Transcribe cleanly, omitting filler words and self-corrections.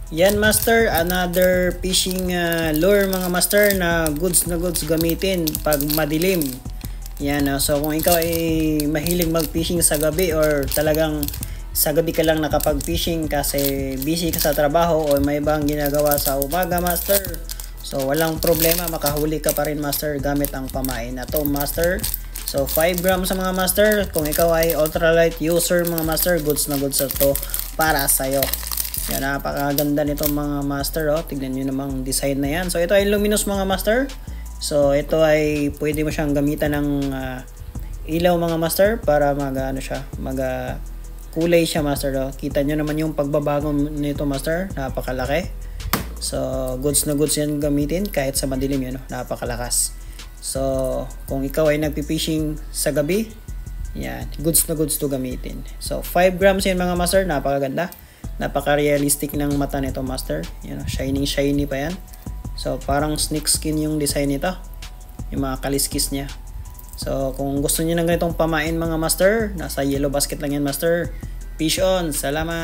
Yan master, another fishing lure mga master na goods gamitin pag madilim. Yan, so kung ikaw ay mahilig mag-fishing sa gabi or talagang sa gabi ka lang nakapag-fishing kasi busy ka sa trabaho o may ibang ginagawa sa umaga master, so walang problema, makahuli ka pa rin master gamit ang pamain na to master. So 5 grams sa mga master, kung ikaw ay ultralight user mga master, goods na goods to para sa'yo. Yan, napakaganda nito mga master, oh. Tignan nyo namang design na yan. So ito ay luminous mga master. So ito ay pwede mo siyang gamitan ng ilaw mga master para kulay siya master, oh. Kita nyo naman yung pagbabago nito master, napakalaki. So goods na goods yan gamitin kahit sa madilim yun, oh. Napakalakas. So kung ikaw ay nagpi-fishing sa gabi, yan, goods na goods to gamitin. So 5 grams yan mga master, napakaganda. Napaka-realistic ng mata nito master. Yan, shiny pa yan. So parang snake skin yung design nito, yung mga kaliskis niya. So kung gusto niyo ng ganitong pamain mga master, nasa yellow basket lang yan master. Fish on, salamat.